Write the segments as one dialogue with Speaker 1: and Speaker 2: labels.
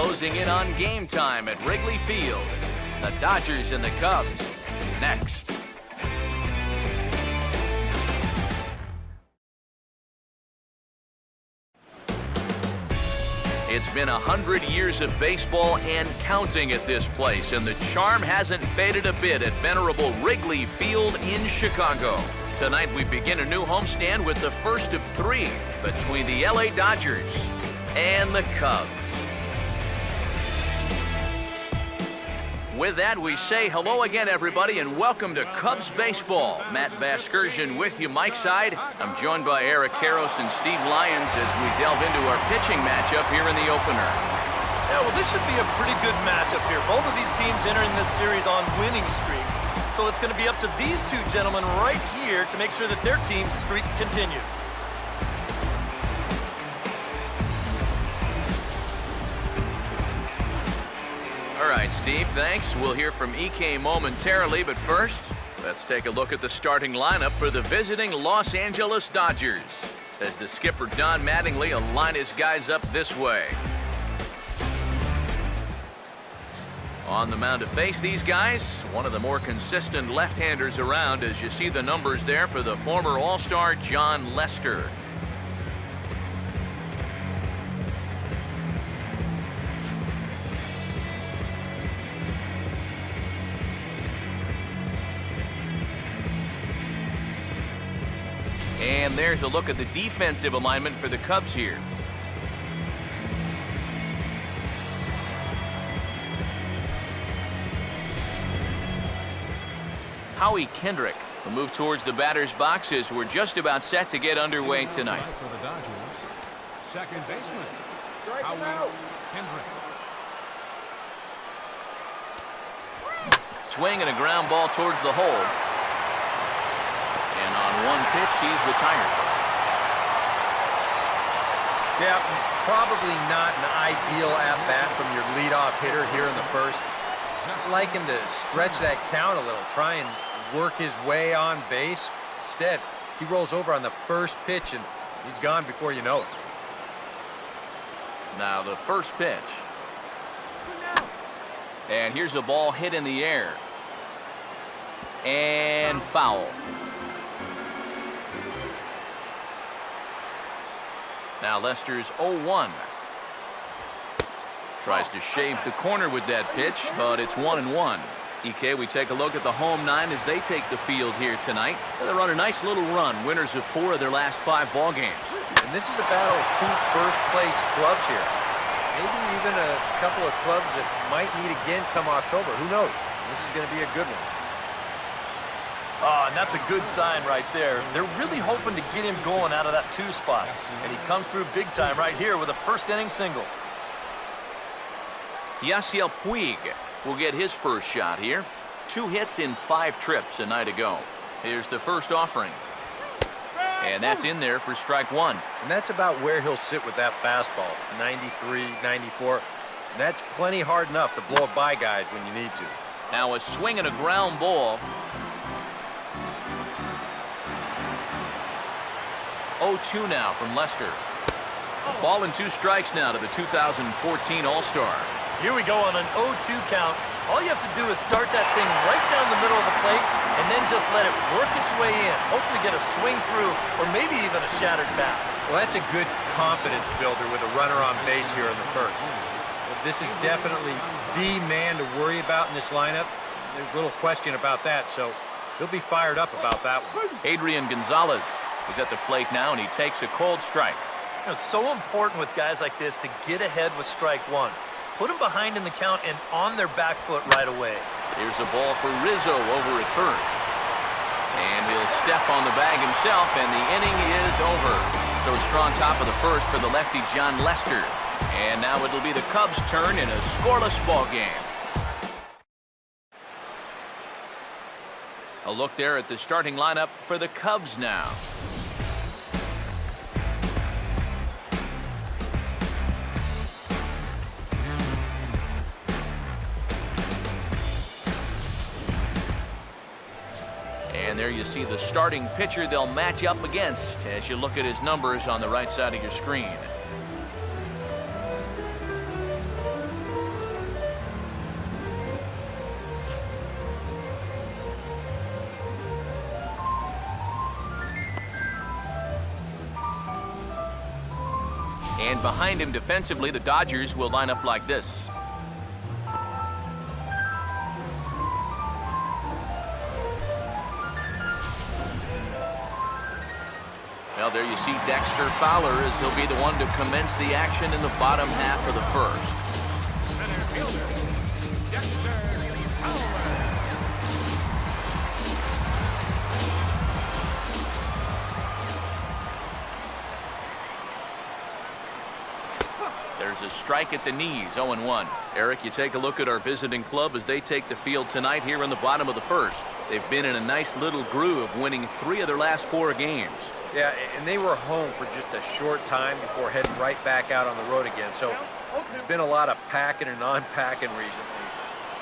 Speaker 1: closing in on game time at Wrigley Field. The Dodgers and the Cubs next. It's been 100 years of baseball and counting at this place, and the charm hasn't faded a bit at venerable Wrigley Field in Chicago. Tonight we begin a new homestand with the first of three between the LA Dodgers and the Cubs. With that, we say hello again, everybody, and welcome to Cubs Baseball. Matt Vasgersian with you, Mike's side. I'm joined by Eric Karros and Steve Lyons as we delve into our pitching matchup here in the opener.
Speaker 2: Yeah, well, this should be a pretty good matchup here. Both of these teams entering this series on winning streaks. So it's going to be up to these two gentlemen right here to make sure that their team's streak continues.
Speaker 1: All right, Steve, thanks. We'll hear from EK momentarily, but first, let's take a look at the starting lineup for the visiting Los Angeles Dodgers as the skipper Don Mattingly will line his guys up this way. On the mound to face these guys, one of the more consistent left-handers around, as you see the numbers there for the former All-Star Jon Lester. And there's a look at the defensive alignment for the Cubs here. Howie Kendrick will move towards the batter's box as we're just about set to get underway tonight.
Speaker 3: For the Dodgers, second baseman, Howie Kendrick.
Speaker 1: Swing and a ground ball towards the hole. And on one pitch, he's retired.
Speaker 4: Yeah, probably not an ideal at-bat from your leadoff hitter here in the first. I'd like him to stretch that count a little, try and work his way on base. Instead, he rolls over on the first pitch, and he's gone before you know it.
Speaker 1: Now the first pitch. And here's a ball hit in the air. And foul. Now Lester's 0-1. Tries to shave the corner with that pitch, but it's 1-1. EK, we take a look at the home nine as they take the field here tonight. They're on a nice little run, winners of 4 of their last 5 ball games.
Speaker 4: And this is a battle of 2 first-place clubs here. Maybe even a couple of clubs that might meet again come October. Who knows? This is going to be a good one.
Speaker 2: Oh, and that's a good sign right there. They're really hoping to get him going out of that 2 spot. And he comes through big time right here with a first-inning single.
Speaker 1: Yasiel Puig will get his first shot here. 2 hits in 5 trips a night ago. Here's the first offering. And that's in there for strike 1.
Speaker 4: And that's about where he'll sit with that fastball. 93, 94. That's plenty hard enough to blow it by guys when you need to.
Speaker 1: Now a swing and a ground ball. 0-2 now from Lester. Ball and 2 strikes now to the 2014 All-Star.
Speaker 2: Here we go on an 0-2 count. All you have to do is start that thing right down the middle of the plate and then just let it work its way in. Hopefully get a swing through or maybe even a shattered bat.
Speaker 4: Well, that's a good confidence builder with a runner on base here in the first. This is definitely the man to worry about in this lineup. There's little question about that, so he'll be fired up about that one.
Speaker 1: Adrian Gonzalez is at the plate now, and he takes a cold strike.
Speaker 2: You know, it's so important with guys like this to get ahead with strike 1. Put them behind in the count and on their back foot right away.
Speaker 1: Here's the ball for Rizzo over at first. And he'll step on the bag himself, and the inning is over. So a strong top of the first for the lefty Jon Lester. And now it'll be the Cubs' turn in a scoreless ball game. A look there at the starting lineup for the Cubs now. And there you see the starting pitcher they'll match up against as you look at his numbers on the right side of your screen. And behind him defensively, the Dodgers will line up like this. Well, there you see Dexter Fowler as he'll be the one to commence the action in the bottom half of the first.
Speaker 3: Center fielder, Dexter Fowler.
Speaker 1: There's a strike at the knees, 0-1. Eric, you take a look at our visiting club as they take the field tonight here in the bottom of the first. They've been in a nice little groove, winning 3 of their last 4 games.
Speaker 4: Yeah, and they were home for just a short time before heading right back out on the road again. So there's been a lot of packing and non-packing recently.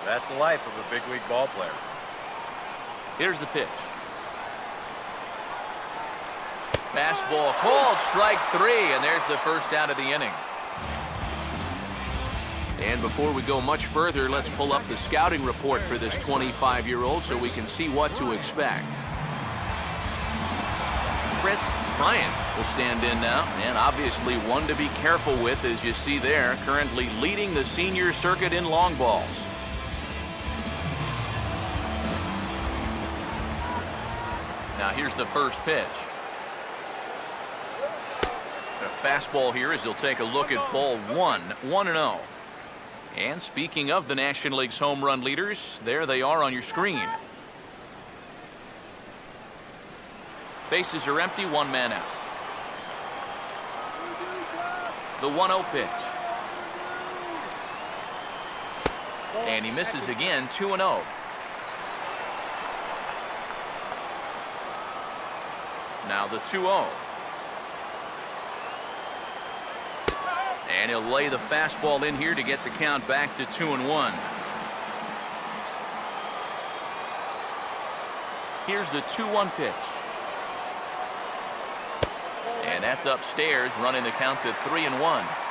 Speaker 4: That's the life of a big league ball player.
Speaker 1: Here's the pitch. Fastball called, strike 3, and there's the first out of the inning. And before we go much further, let's pull up the scouting report for this 25-year-old so we can see what to expect. Chris Bryant will stand in now, and obviously one to be careful with, as you see there, currently leading the senior circuit in long balls. Now here's the first pitch. A fastball here as he'll take a look at ball 1, 1-0. And speaking of the National League's home run leaders, there they are on your screen. Bases are empty, 1 man out. The 1-0 pitch. And he misses again, 2-0. Now the 2-0. And he'll lay the fastball in here to get the count back to 2-1. Here's the 2-1 pitch. And that's upstairs, running the count to 3-1.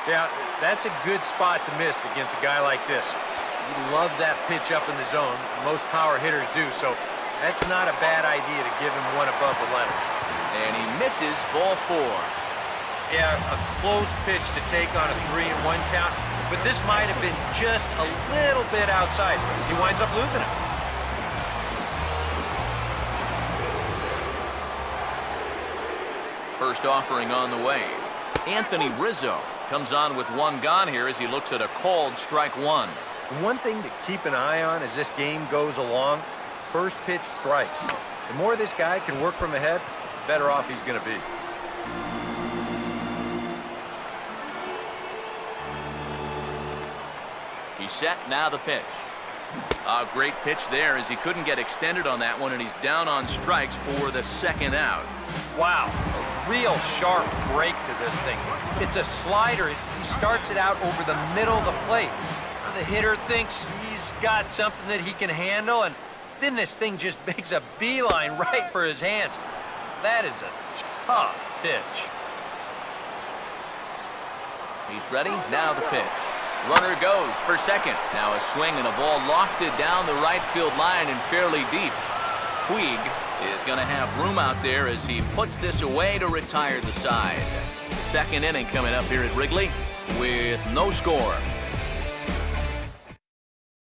Speaker 4: Yeah, that's a good spot to miss against a guy like this. He loves that pitch up in the zone. Most power hitters do, so that's not a bad idea to give him one above the letters.
Speaker 1: And he misses, ball 4.
Speaker 4: Yeah, a close pitch to take on a 3-1 count, but this might have been just a little bit outside. He winds up losing it.
Speaker 1: First offering on the way. Anthony Rizzo comes on with 1 gone here as he looks at a called strike 1.
Speaker 4: One thing to keep an eye on as this game goes along, first pitch strikes. The more this guy can work from ahead, the better off he's going to be.
Speaker 1: He's set, now the pitch. A great pitch there as he couldn't get extended on that one, and he's down on strikes for the 2nd out.
Speaker 4: Wow, a real sharp break to this thing. It's a slider. He starts it out over the middle of the plate. The hitter thinks he's got something that he can handle, and then this thing just makes a beeline right for his hands. That is a tough pitch.
Speaker 1: He's ready, now the pitch. Runner goes for second. Now a swing and a ball lofted down the right field line and fairly deep. Puig is going to have room out there as he puts this away to retire the side. 2nd inning coming up here at Wrigley with no score.